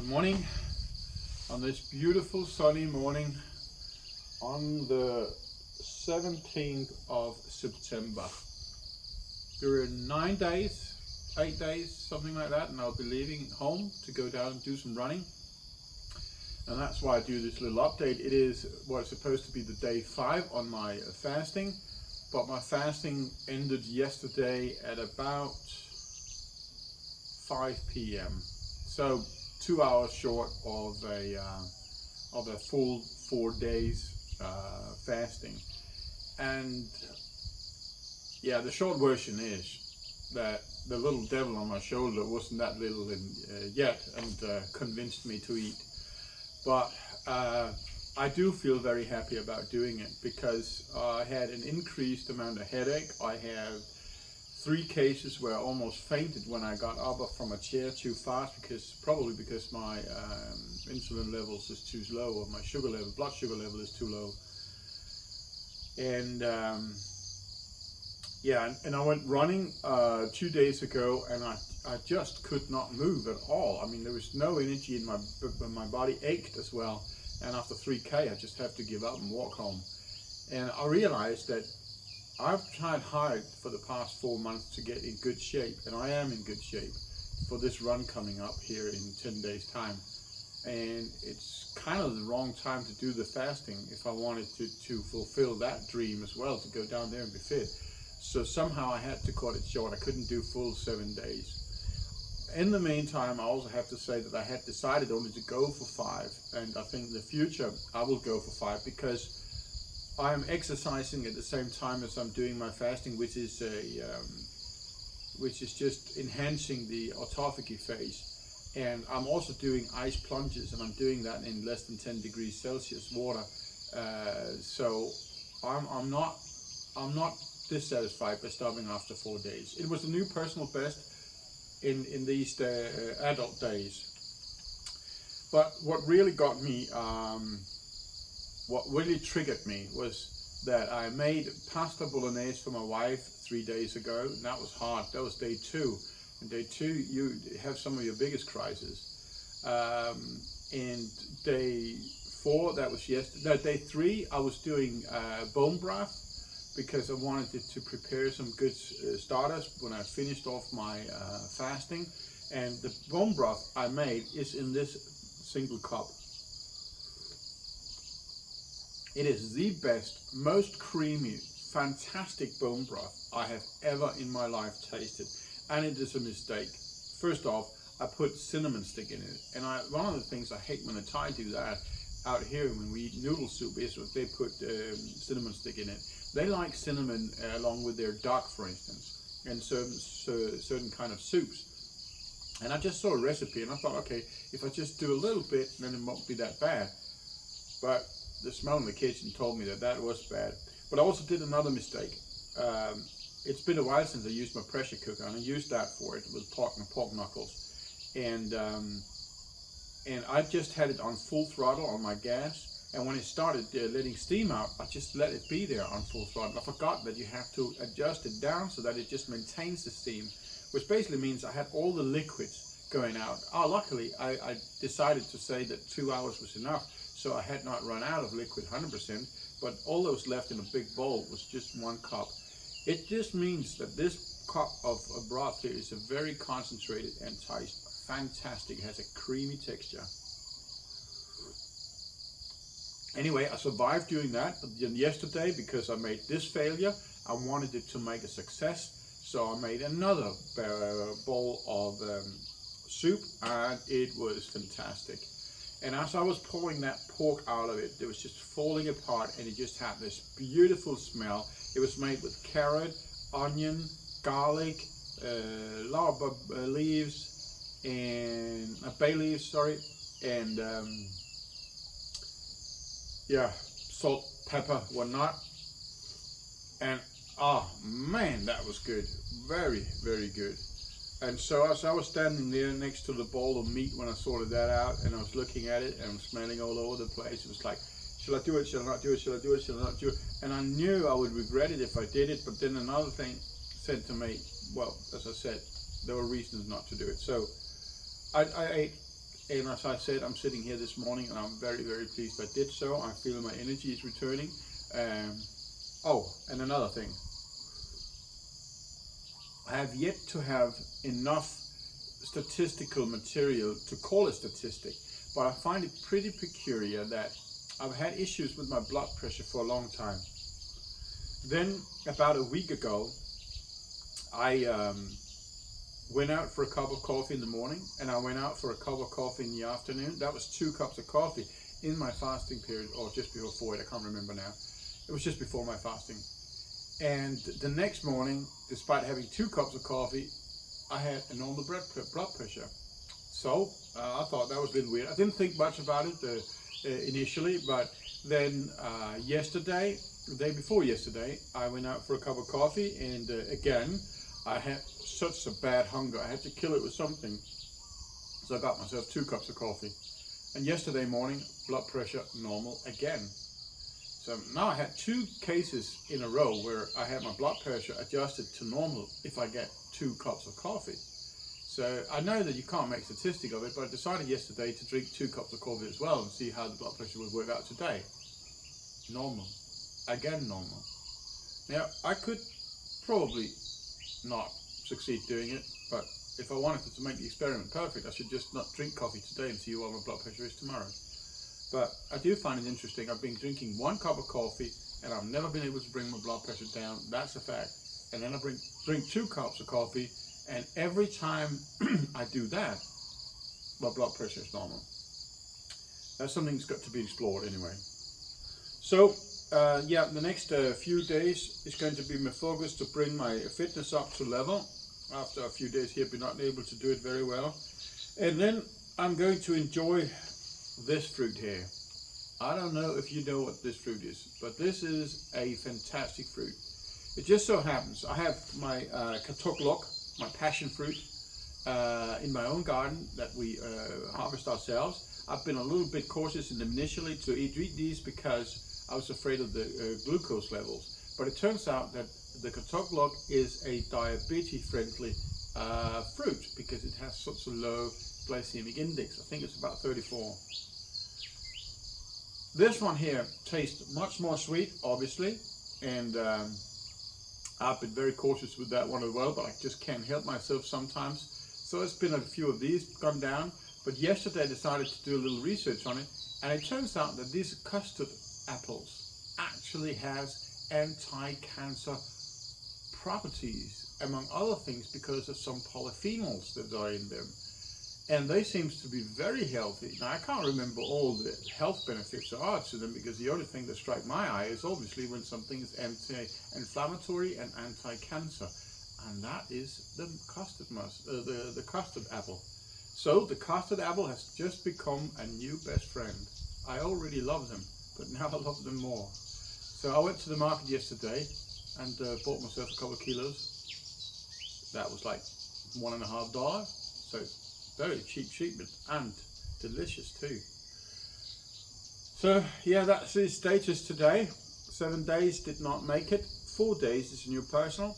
morning on this beautiful sunny morning on the 17th of September. There are 9 days, 8 days, something like that, and I'll be leaving home to go down and do some running. And that's why I do this little update. It is what's supposed to be the day 5 on my fasting, but my fasting ended yesterday at about 5 p.m. So 2 hours short of a full 4 days fasting. And yeah, the short version is that the little devil on my shoulder wasn't that little yet, and convinced me to eat. But I do feel very happy about doing it because I had an increased amount of headache. I have 3 cases where I almost fainted when I got up from a chair too fast, probably because my insulin levels is too low, or my blood sugar level is too low. And yeah, and I went running 2 days ago, and I just could not move at all. I mean, there was no energy in my body ached as well. And after 3K, I just have to give up and walk home. And I realized that I've tried hard for the past 4 months to get in good shape, and I am in good shape for this run coming up here in 10 days time. And it's kind of the wrong time to do the fasting if I wanted to fulfill that dream as well, to go down there and be fit. So somehow I had to cut it short. I couldn't do full 7 days. In the meantime, I also have to say that I had decided only to go for 5, and I think in the future I will go for 5 because I am exercising at the same time as I'm doing my fasting, which is just enhancing the autophagy phase. And I'm also doing ice plunges, and I'm doing that in less than 10 degrees Celsius water. So I'm not dissatisfied by stopping after 4 days. It was a new personal best in these adult days. But what really got me, what really triggered me was that I made pasta bolognese for my wife 3 days ago, and that was hard. That was day 2. And day 2, you have some of your biggest crises. And day 4, that was yesterday. No, day 3, I was doing bone broth because I wanted to prepare some good starters when I finished off my fasting. And the bone broth I made is in this single cup. It is the best, most creamy, fantastic bone broth I have ever in my life tasted. And it is a mistake. First off, I put cinnamon stick in it. And one of the things I hate when the Thai do that out here when we eat noodle soup is that they put cinnamon stick in it. They like cinnamon along with their duck, for instance, and certain kind of soups. And I just saw a recipe and I thought, okay, if I just do a little bit, then it won't be that bad. But the smell in the kitchen told me that was bad. But I also did another mistake. It's been a while since I used my pressure cooker, and I used that for it with pork knuckles. And I just had it on full throttle on my gas. And when it started letting steam out, I just let it be there on full throttle. I forgot that you have to adjust it down so that it just maintains the steam, which basically means I had all the liquids going out. Luckily, I decided to say that 2 hours was enough, so I had not run out of liquid 100%, but all that was left in a big bowl was just 1 cup. It just means that this cup of broth here is a very concentrated and tastes fantastic. It has a creamy texture. Anyway, I survived doing that. Yesterday, because I made this failure, I wanted it to make a success. So I made another bowl of soup, and it was fantastic. And as I was pulling that pork out of it, it was just falling apart, and it just had this beautiful smell. It was made with carrot, onion, garlic, lava leaves, and bay leaves, sorry, and yeah, salt, pepper, whatnot. And oh man, that was good. Very, very good. And so as I was standing there next to the bowl of meat when I sorted that out, and I was looking at it and smelling all over the place, it was like, shall I do it, shall I not do it, shall I do it, shall I not do it? And I knew I would regret it if I did it, but then another thing said to me, well, as I said, there were reasons not to do it. So I ate And as I said, I'm sitting here this morning and I'm very, very pleased I did so. I feel my energy is returning. Oh, and another thing. I have yet to have enough statistical material to call a statistic, but I find it pretty peculiar that I've had issues with my blood pressure for a long time. Then, about a week ago, I went out for a cup of coffee in the morning, and I went out for a cup of coffee in the afternoon. That was 2 cups of coffee in my fasting period, or just before it, I can't remember now. It was just before my fasting. And the next morning, despite having 2 cups of coffee, I had a normal blood pressure. So I thought that was a little weird. I didn't think much about it initially, but then yesterday, the day before yesterday, I went out for a cup of coffee, and again, I had such a bad hunger. I had to kill it with something. So I got myself 2 cups of coffee. And yesterday morning, blood pressure normal again. So now I had 2 cases in a row where I had my blood pressure adjusted to normal if I get 2 cups of coffee. So I know that you can't make a statistic of it, but I decided yesterday to drink 2 cups of coffee as well and see how the blood pressure would work out today. Normal. Again normal. Now I could probably not succeed doing it, but if I wanted to make the experiment perfect, I should just not drink coffee today and see what my blood pressure is tomorrow. But I do find it interesting. I've been drinking 1 cup of coffee and I've never been able to bring my blood pressure down. That's a fact. And then I drink 2 cups of coffee, and every time I do that, my blood pressure is normal. That's something that's got to be explored anyway. So yeah, the next few days is going to be my focus to bring my fitness up to level. After a few days here, I've been not able to do it very well. And then I'm going to enjoy this fruit here. I don't know if you know what this fruit is, but this is a fantastic fruit. It just so happens I have my katoklok, my passion fruit, in my own garden that we harvest ourselves. I've been a little bit cautious initially to eat these because I was afraid of the glucose levels. But it turns out that the katoklok is a diabetes-friendly fruit because it has such a low glycemic index. I think it's about 34. This one here tastes much more sweet, obviously, and I've been very cautious with that one as well, but I just can't help myself sometimes. So it's been a few of these gone down, but yesterday I decided to do a little research on it, and it turns out that these custard apples actually has anti-cancer properties, among other things, because of some polyphenols that are in them. And they seem to be very healthy. Now I can't remember all the health benefits there are to them, because the only thing that strikes my eye is obviously when something is anti-inflammatory and anti-cancer, and that is the custard the custard apple. So the custard apple has just become a new best friend. I already love them, but now I love them more. So I went to the market yesterday and bought myself a couple of kilos. That was like $1.50. So very cheap treatment and delicious too. So yeah, that's the status today. 7 days did not make it. 4 days is a new personal.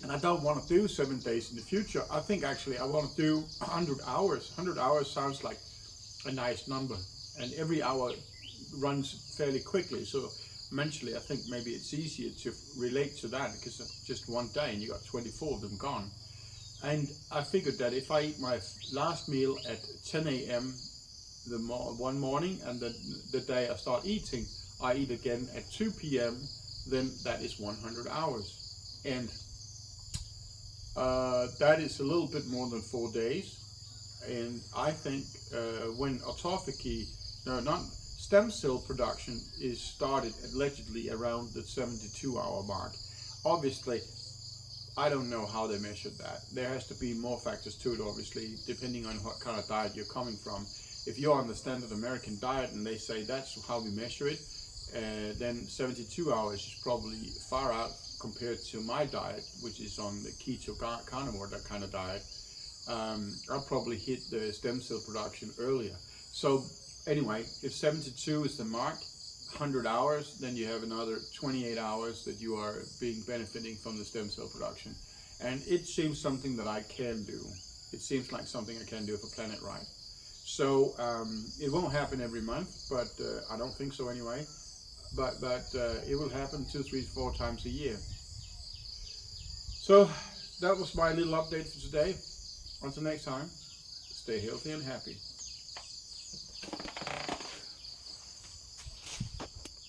And I don't want to do 7 days in the future. I think actually I want to do 100 hours. 100 hours sounds like a nice number. And every hour runs fairly quickly. So mentally I think maybe it's easier to relate to that, because it's just 1 day and you got 24 of them gone. And I figured that if I eat my last meal at 10 a.m. one morning, and the day I start eating, I eat again at 2 p.m., then that is 100 hours. And that is a little bit more than 4 days. And I think when autophagy, stem cell production is started allegedly around the 72-hour mark. Obviously, I don't know how they measured that. There has to be more factors to it, obviously, depending on what kind of diet you're coming from. If you're on the standard American diet and they say that's how we measure it, then 72 hours is probably far out compared to my diet, which is on the keto carnivore, that kind of diet. I'll probably hit the stem cell production earlier. So anyway, if 72 is the mark, 100 hours, then you have another 28 hours that you are benefiting from the stem cell production. And it seems something that I can do. it seems like something I can do for Planet Right. So it won't happen every month, but I don't think so anyway. But it will happen 2, 3, 4 times a year. So that was my little update for today. Until next time, stay healthy and happy.